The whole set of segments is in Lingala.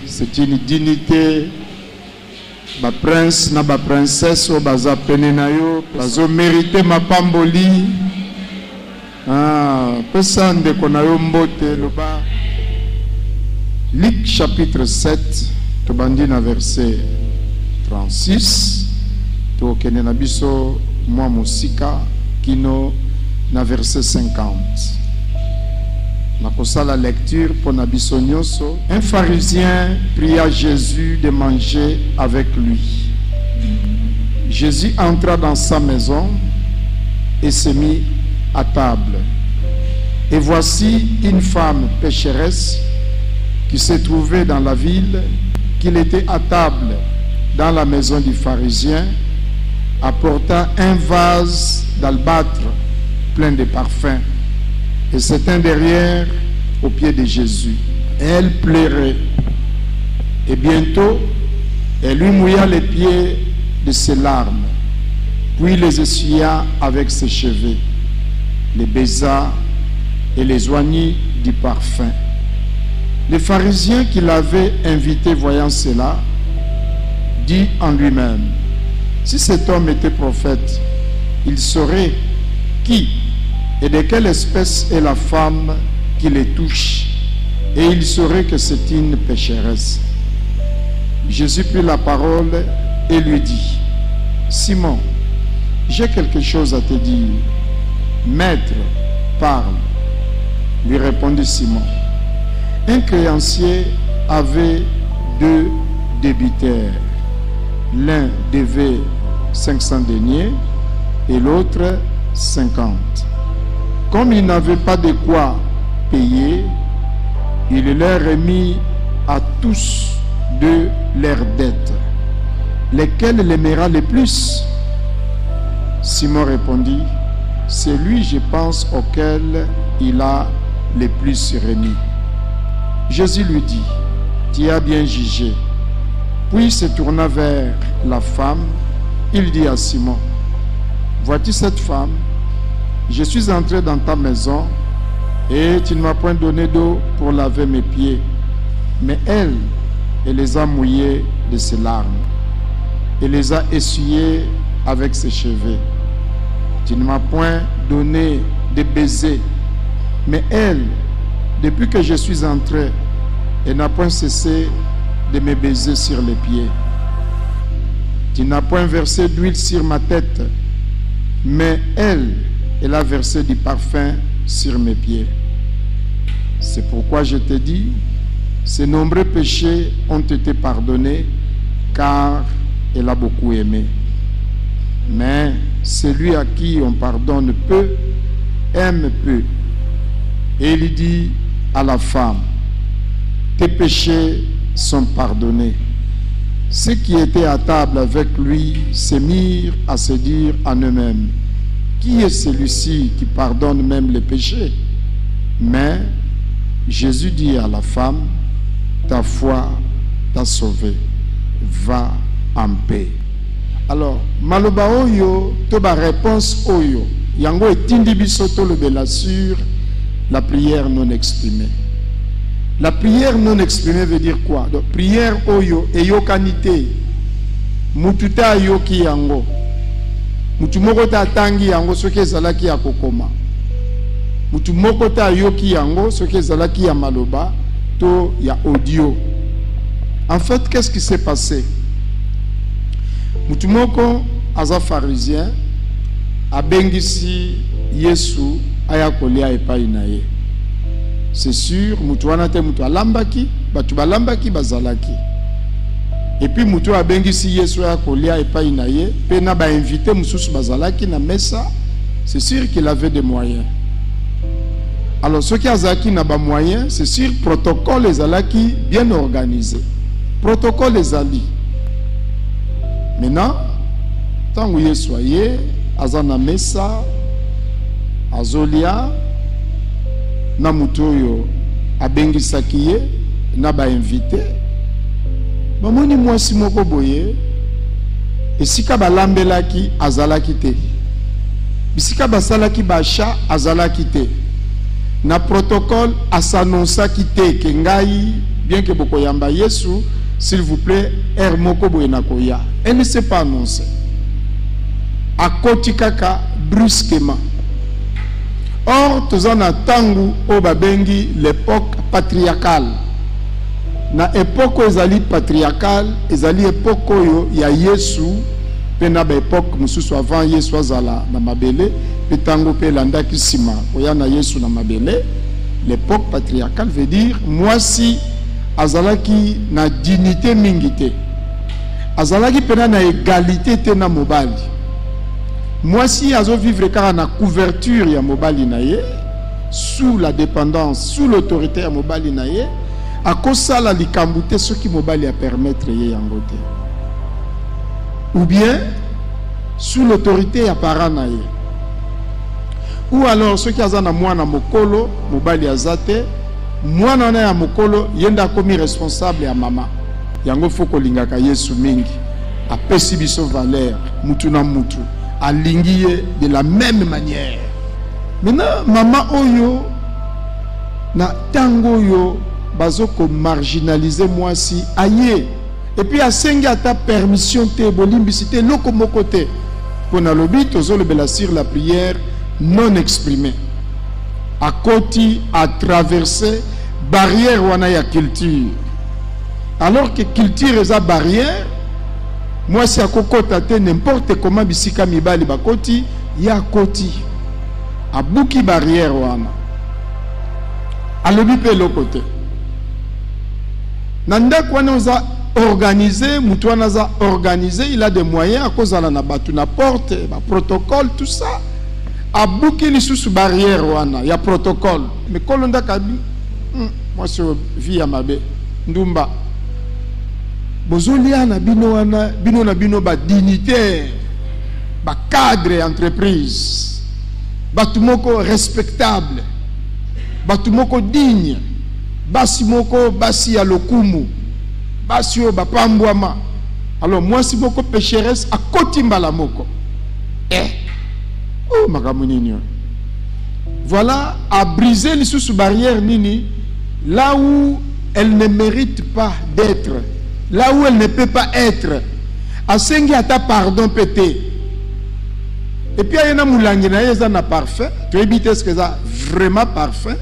C'est une dignité. Ba prince na ba princesse o baza pene na yo bazo mériter ma pamboli pesa ndeko na yo mbote loba. Luc chapitre 7 tobandi na verset 36 to kene na biso mwa musika kino na verset 50. Na la lecture pour Nabiso Nyonso. Un pharisien pria Jésus de manger avec lui. Jésus entra dans sa maison et se mit à table. Et voici une femme pécheresse qui se trouvait dans la ville, qu'il était à table dans la maison du pharisien, apportant un vase d'albâtre plein de parfums. Et s'étend derrière aux pieds de Jésus. Elle pleurait. Et bientôt, elle lui mouilla les pieds de ses larmes, puis les essuya avec ses cheveux, les baisa et les oignit du parfum. Le pharisien qui l'avait invité, voyant cela, dit en lui-même, si cet homme était prophète, il saurait qui et de quelle espèce est la femme qui les touche, et il saurait que c'est une pécheresse. Jésus prit la parole et lui dit, Simon, j'ai quelque chose à te dire. Maître, parle. Lui répondit Simon. Un créancier avait 2 débiteurs. L'un devait 500 deniers et l'autre 50. Comme il n'avait pas de quoi payer, il leur remit à tous 2 leurs dettes. Lesquels l'aimera le plus? Simon répondit, c'est lui, je pense, auquel il a le plus remis. Jésus lui dit, tu as bien jugé. Puis se tourna vers la femme, il dit à Simon, vois-tu cette femme? Je suis entré dans ta maison et tu ne m'as point donné d'eau pour laver mes pieds. Mais elle les a mouillés de ses larmes et les a essuyés avec ses cheveux. Tu ne m'as point donné de baisers. Mais elle, depuis que je suis entré, elle n'a point cessé de me baiser sur les pieds. Tu n'as point versé d'huile sur ma tête, mais elle a versé du parfum sur mes pieds. C'est pourquoi je te dis, ses nombreux péchés ont été pardonnés, car elle a beaucoup aimé. Mais celui à qui on pardonne peu, aime peu. Et il dit à la femme, tes péchés sont pardonnés. Ceux qui étaient à table avec lui se mirent à se dire en eux-mêmes, qui est celui-ci qui pardonne même les péchés? Mais Jésus dit à la femme, ta foi t'a sauvé, va en paix. Alors, maloba oyo, toba réponse oyo, yango etindi biso tolobela sur la prière non exprimée. La prière non exprimée veut dire quoi? Donc, prière oyo eyokanite, mututa yoki yango. Mutu moko ta tangi yango soki ezalaki ya kokoma. Mutu moko ta yoki yango soki ezalaki ya maloba to ya audio. En fait, qu'est-ce qui s'est passé? Mutu moko aza pharisien abengisi Yesu aya kolia epai na ye. C'est sûr, mutu wana te mutu alambaki, batu balambaki bazalaki. Et puis mutu abengisi Yesu aya kolia epai na ye, pe na ba invité mususu bazalaki na mesa, c'est sûr qu'il avait des moyens. Alors ceux qui azaki na ba moyens, c'est sûr protocole ezalaki bien organisé. Protocole ezali. Maintenant, tant que Yesu aye, azana mesa, azolia, na mutoyo abengisaki ye, na ba invité. Bamoni mwasi moko boye, esika balambelaki azalaki te. Bisika basalaki basha azalaki te. na protocole asanonsa kite ke ngai bien que boko yamba Yesu s'il vous plaît moko boyena koya. Elle ne s'est pas annoncée. A koti kaka brusquement. Or tozana tangu o babengi l'époque patriarcale. Na époque ezali patriarcale, ezali époque oyo ya Yesu pena ba époque mususu avant Yesu azala na mabele, petango pe landa kisima oya na Yesu na mabele. L'époque patriarcale veut dire moi si azalaki na dignité mingité. Azalaki pena na égalité te na mobali. Moi si azo vivre car na couverture ya mobali na ye, sous la dépendance, sous l'autorité ya mobali na ye, a kosala likambute ce qui mobali a permettre ye yango te. Ou bien sous l'autorité ya parent na ye. Ou alors ceux qui azana mwana mokolo, mobali azate, mwana na ya mokolo yenda komi responsable ya mama. Yango foko lingaka Yesu mingi. A pesi biso valeur, mutu na mutu. Alingiye de la même manière. Maintenant, maman oyo na tango yo bazoko marginaliser moi si aye. Et puis a sengi ata permission te bolimbisité loko mokote. Pour na lobi tozo le belasir la prière non exprimée. A koti a traversé barrière wana ya culture. Alors que culture est a barrière. Moi, si à kokota te n'importe comment bisika mibali bakoti, ya koti. A bouki barrière wana. A lobi pe lokote. Nanda kwa noza organisé, mutuana za organisé, il a des moyens à cause de la batu na porte, ba protocole, tout ça. A bouki li sous barrière wana, ya protocole. Mais kolonda kabi, moi c'est vie à mabe, ndumba. Bozolia na bino wana bino na bino ba dignitaire ba cadre entreprise batu moko respectable batu moko digne basi moko basi ya lokumu basi o bapambwama. Alors moi si moko pécheresse a kotimbala moko oh makamunini. Voilà à briser les sous barrières nini là où elle ne mérite pas d'être. Là où elle ne peut pas être. Asengi ata pardon pété. Et puis il y a moulangi na yeza na parfait. Tu évites ce que ça vraiment parfait.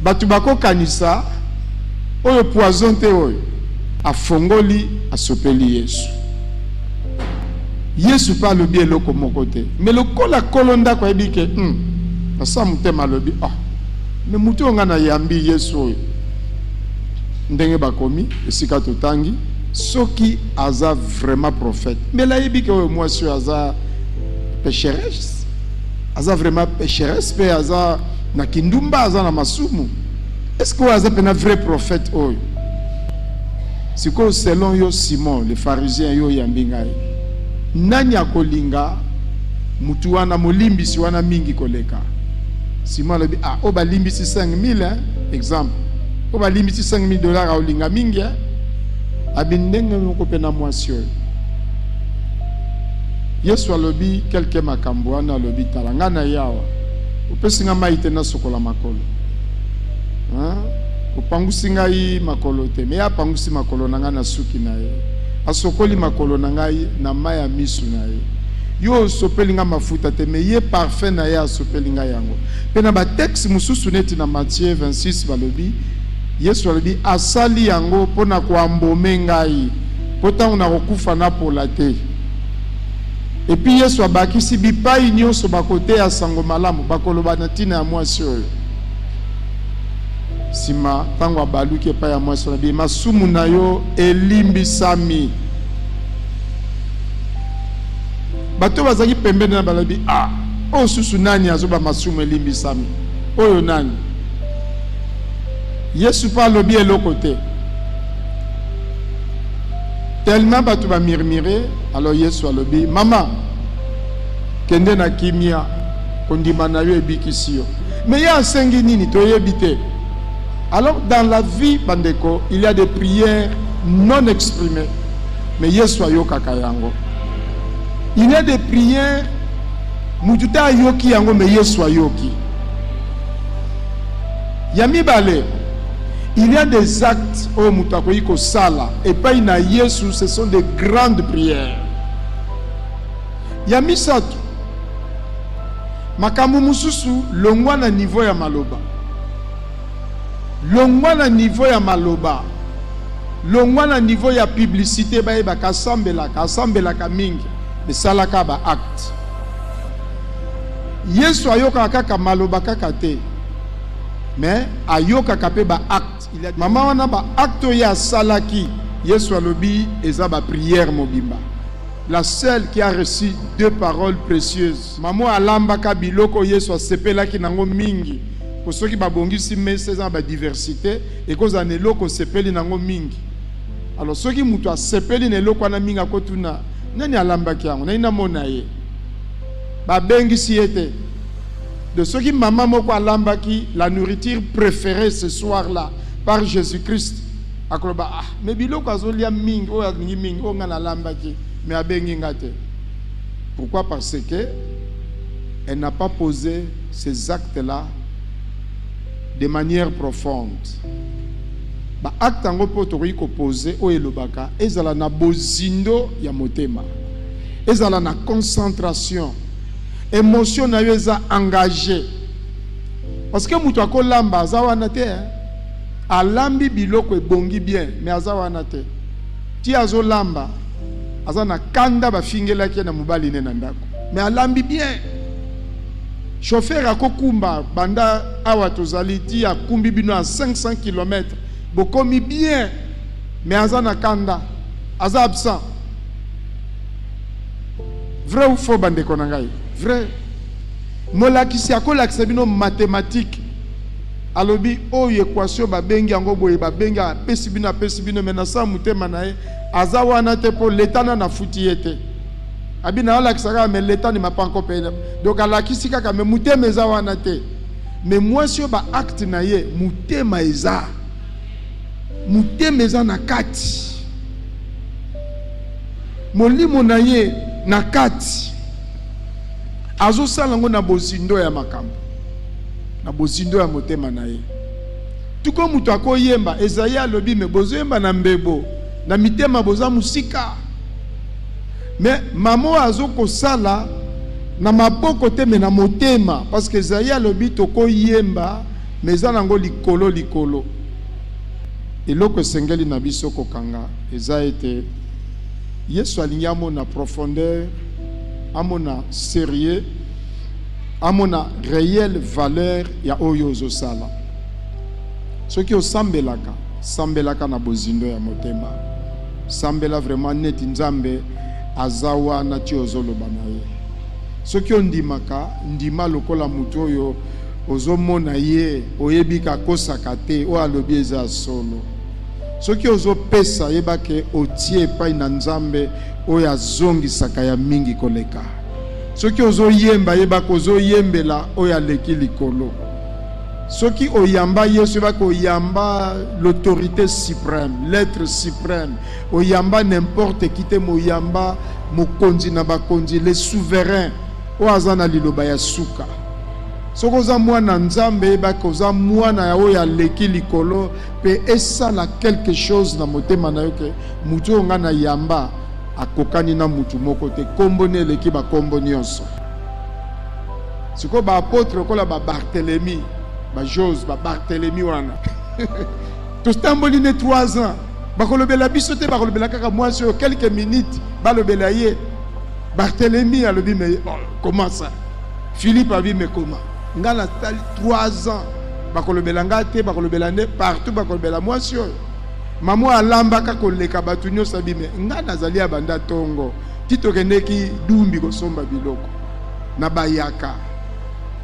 Batu bako kanisa oyo poison te oyo. A fongoli a sopeli Yesu. Yesu pa lobi eloko mokote. Mais le kola kolonda kwa ebike asa mutema lobi mais mutu nga na yambi Yesu oyo. Ndenge bakomi esika totangi soki aza vraiment prophète. Mais là il dit que moi suis aza pécheresse. Aza vraiment pécheresse pe aza na kindumba aza na masumu. Est-ce que aza pena vrai prophète oyo? C'est que selon yo Simon le pharisien yo yambingai. Nani akolinga mutu wana molimbisi wana mingi koleka. Simon le dit o ba limbisi 5000 hein, exemple. O ba limbisi $5,000 a olinga mingi hein. Abindenge moko pena mwasio. Yesu alobi quelque makambo wana alobi talanga na yawa. Upesinga maite na sokola makolo. Hein? Upangusi ngai makolo te. Me apangusi makolo nanga na suki na ye. Asokoli makolo ngai na maya misu na ye. Yo sopeli nga mafuta te me ye parfait na ye asopeli nga yango. Pena ba texte mususu neti na Matthieu 26 balobi Yesu alobi asali yango pona kuambome ngai pota unakokufa na pola te. Et puis Yesu abakisi bipai nyonso bakote ya sango malamu bakoloba na tina ya mwasi oyo. Sima tango abaluki pa ya mwasi alobi masumu na yo elimbisami. Bato bazaki pembeni na balobi o susu nani azoba masumu elimbisami. Oyo nani? Yesu pas lobi eloko te. Tellement batu ba murmurer, alors Yesu alobi mama kende na kimia kondima na yo ebikisi yo. Mais ya sengi nini to yebite. Alors dans la vie bandeko, il y a des prières non exprimées. Mais Yesu ayoka kayango. Il y a des prières mututa yoki yango mais Yesu ayoki. Yami Balé, il y a des actes au Mutakoyiko Sala et pas ina Yesu, ce sont des grandes prières. Yami Sato, Makamu Mususu, longwa na niveau ya maloba. Longwa na niveau ya maloba. Longwa na niveau ya publicité ba eba kasambela ka mingi, mais salaka ba acte. Yesu ayoka kaka maloba kaka te. Mais ayoka kape ba acte. Il y a maman wana ba acte ya salaki. Yesu alobi eza ba prière mobimba. La seule qui a reçu 2 paroles précieuses. Maman alambaka biloko Yesu asepelaki nango mingi. Pour ceux qui babongisi mais c'est ba diversité et cause aneloko sepeli nango mingi. Alors ceux qui mutu asepeli neloko wana mingi akotuna nani alambaki yango na mona ye. Ba bengisi ete. De ceux qui maman moko alambaki la nourriture préférée ce soir-là par Jésus-Christ. Akoloba ah mais biloko azolia mingi o mingi o ngana alambaki mais abengi ngate. Pourquoi? Parce que elle n'a pas posé ces actes-là de manière profonde. Ba acte ngo poto ko poser o elobaka ezala na bozindo ya motema. Ezala na concentration. Émotion na yo eza engagé. Parce que mutu akolamba azawana te. Alambi biloko ebongi bien mais azawana te. Ti azolamba azana kanda ba fingelaki na mobali ne na ndako. Mais alambi bien. Chauffeur akokumba banda awa tozali ti akumbi bino à 500 km. Bokomi bien mais azana kanda. Aza absent. Vrai ou faux bande konangai? Vrai. Molakisi akolakisa bino mathématique. Alobi o équation ba bengi yango boye ba benga pesi bino menasa mutema na e azawana te po letana na futi ete. Abina alakisa mais l'état ne m'a pas encore payé. Donc alakisi kaka mais mutema ezawana te. Mais moi si ba acte na ye mutema eza. Mutema eza na kati. Molimo na ye na kati. Azo salango na bozindo ya makambo. Na bozindo ya motema na ye. Tuko mutu akoyemba Esaïe alobi me bozoyemba na mbebo na mitema boza musika. Mais mamo azo kosala na maboko te me na motema parce que Esaïe alobi toko yemba meza nango likolo. Eloko sengeli na biso kokanga eza ete Yesu alingi amona profondeur, amona sérieux, amona réelle valeur ya oyo ozosala. Soki osambelaka na bozindo ya motema. Sambela vraiment neti nzambe azawa na ti ozoloba na ye. Soki ondimaka ndima lokola mutu oyo ozomona ye oyebika kosaka te o alobi eza solo. Soki ozopesa yebake otie epai na nzambe oyo azongisaka ya mingi koleka. Soki ozoyemba yebaka ozoyembela oyo aleki likolo. Soki oyamba Yesu yebaka oyamba l'autorité suprême, l'être suprême. Oyamba n'importe qui te moyamba mokonzi na bakonzi, les souverains oyo aza na liloba ya suka. Soko za mwana nzambe yebaka oza mwana ya oyo aleki likolo pe esala quelque chose na motema na yo ke mutu oyo nga na yamba akokani na mutu moko te kombo ne eleki bakombo nyonso. Siko ba apôtre kola ba Barthélemy, ba Jose, ba Barthélemy wana. Tostamboli ne 3 ans. Bakolobela biso te bakolobela kaka mwasi yo quelques minutes balobela ye. Barthélemy alobi mais comment ça? Philippe a dit mais comment? Nga na 3 ans. Bakolobela ngate bakolobela ne partout bakolobela mwasi yo. Maman alambaka koleka batu nyonso bime nga nazali abanda tongo tito kendeki dumbi kosomba biloko na bayaka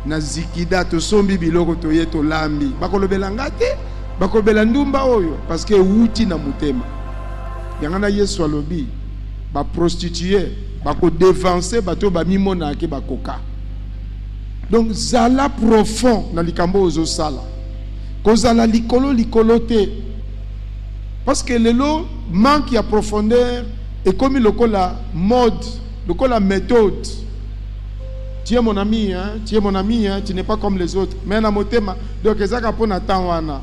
na zikida to sombi biloko to yeto lambi bakolobela ngate bakolobela ndumba oyo parce que wuti na mutema yangana Yesu alobi ba prostituer bako dévancer bato ba mimona ke bakoka. Donc zala profond na likambo ozo sala kozala likolo te. Parce que le lot manque à profondeur et comme le la mode, le la méthode. tu es mon ami, hein? Tu es mon ami, hein? Tu n'es pas comme les autres. Mais na motema, donc ezaka pona tanwana.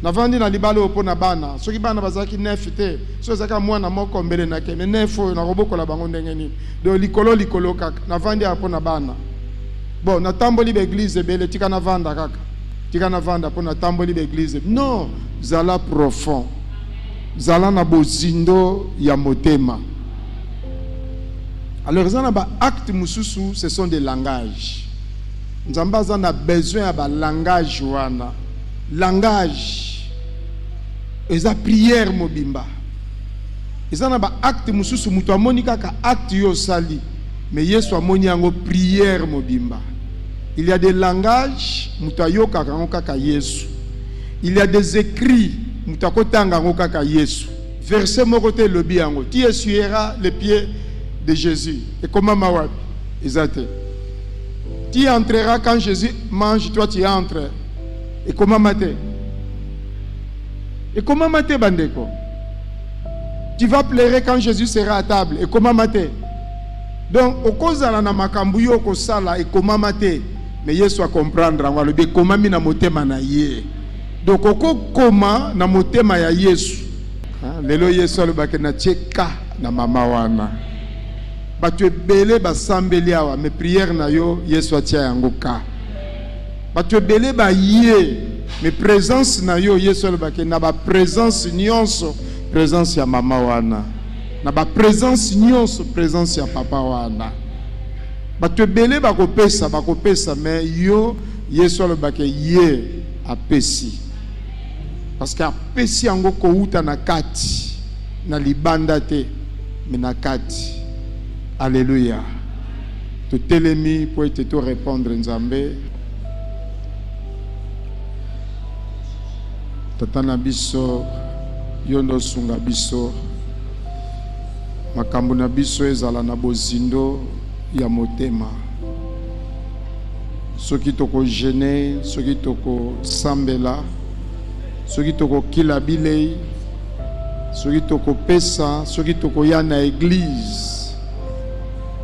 Navandi na libalo pona bana. Soki bana bazaki nefite, so ezaka mwana moko mbele na ke, mais nefo na roboko la bango ndenge nini. Donc likolo kaka. Navandi pona bana. Bon, na tamboli l'église bele tika na vanda kaka. Tika na vanda pona tamboli l'église. Non, zala profond. Zala na bozindo ya motema. Alors, les actes mususu, ce sont des langages. Nous avons besoin de langage. Langage. Ils ont prière mobimba. Ils ont acte mususu, mutu amonika ka acte yo sali. Mais yesu amoni yango prière mobimba. Il y a des langages, mutu ayoka ka yesu. Il y a des écrits, mutu akotanga ka yesu. Verset mokote lobi yango. Tu essuieras les pieds de Jésus. Et comment mawabi? Exact. Tu entreras quand Jésus mange, toi tu entres. Et comment mater? Et comment mater, bandeko? Tu vas pleurer quand Jésus sera à table. Et comment mater? Donc, au cause de la makambuyo ko sala et comment mater? Mais Yesu a comprendre. On va le dire comment mi na motema na ye. Donc, au comment na motema ya Yesu. Lelo Yesu le bakena cheka na mama wana. Batu ebele basambeli awa, mes prières na yo Yesu atia yango ka. Batu ebele ba ye, mes présence na yo Yesu alobake na ba présence nyonso, présence ya mama wana. Na ba présence nyonso, présence ya papa wana. Batu ebele bakopesa mais yo Yesu alobake ye apesi. Parce que apesi yango ko uta na kati, na libanda te, mais na kati. Alléluia. Tout télémi pour te tout répondre Nzambe. Tatana biso yondo sunga biso. Makambo na biso ezala na bozindo ya motema. Soki toko gêner, soki toko sambela, soki toko kila bilei, soki toko pesa, soki toko ya na église.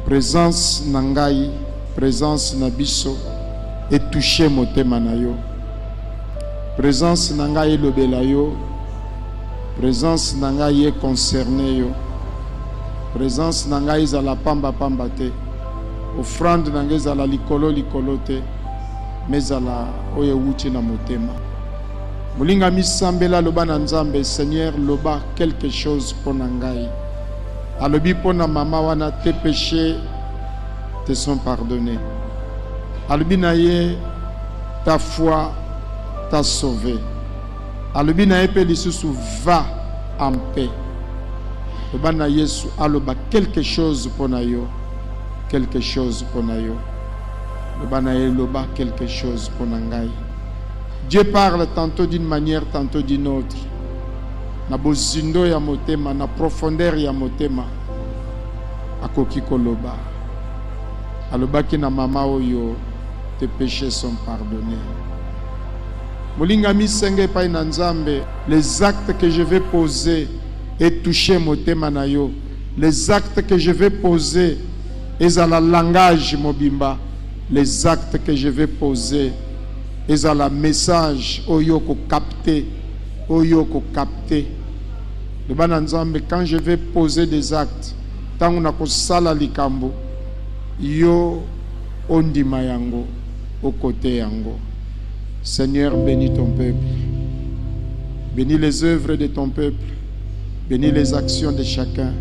Présence nangai, présence nabiso et toucher motema na yo. Présence nangai lobela yo. Présence nangai est concerné yo. Présence nangai za la pamba te. Offrande nangai za la likolo te. Mais za la oye wuti na motema. Mulinga misambela loba na Nzambe, Seigneur loba quelque chose pour nangai. Alobi pona mama wana tes péchés te sont pardonnés. Alobi naye ta foi t'a sauvé. Alobi naye pe lisusu va en paix. Loba na Yesu aloba quelque chose pona yo. Quelque chose pona yo. Loba naye loba quelque chose pona ngai. Dieu parle tantôt d'une manière, tantôt d'une autre. Na bozindo ya motema, na profondeur ya motema akoki koloba. Alobaki na mama oyo, tes péchés sont pardonnés. Molinga misenge pa na Nzambe, les actes que je vais poser et toucher motema na yo, les actes que je vais poser et à la langage mobimba, les actes que je vais poser et à la message oyo ko capter, oyo ko capter. Le Bananzambe, quand je vais poser des actes, tant on a ko sala likambo, yo ondima yango, au côté yango. Seigneur, bénis ton peuple. Bénis les œuvres de ton peuple. Bénis les actions de chacun.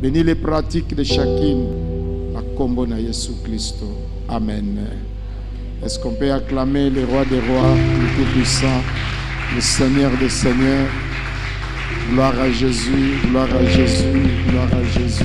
Bénis les pratiques de chacune. La combo na Jésus Christ. Amen. Est-ce qu'on peut acclamer le roi des rois, le tout-puissant, le Seigneur des seigneurs? Gloire à Jésus, gloire à Jésus, gloire à Jésus.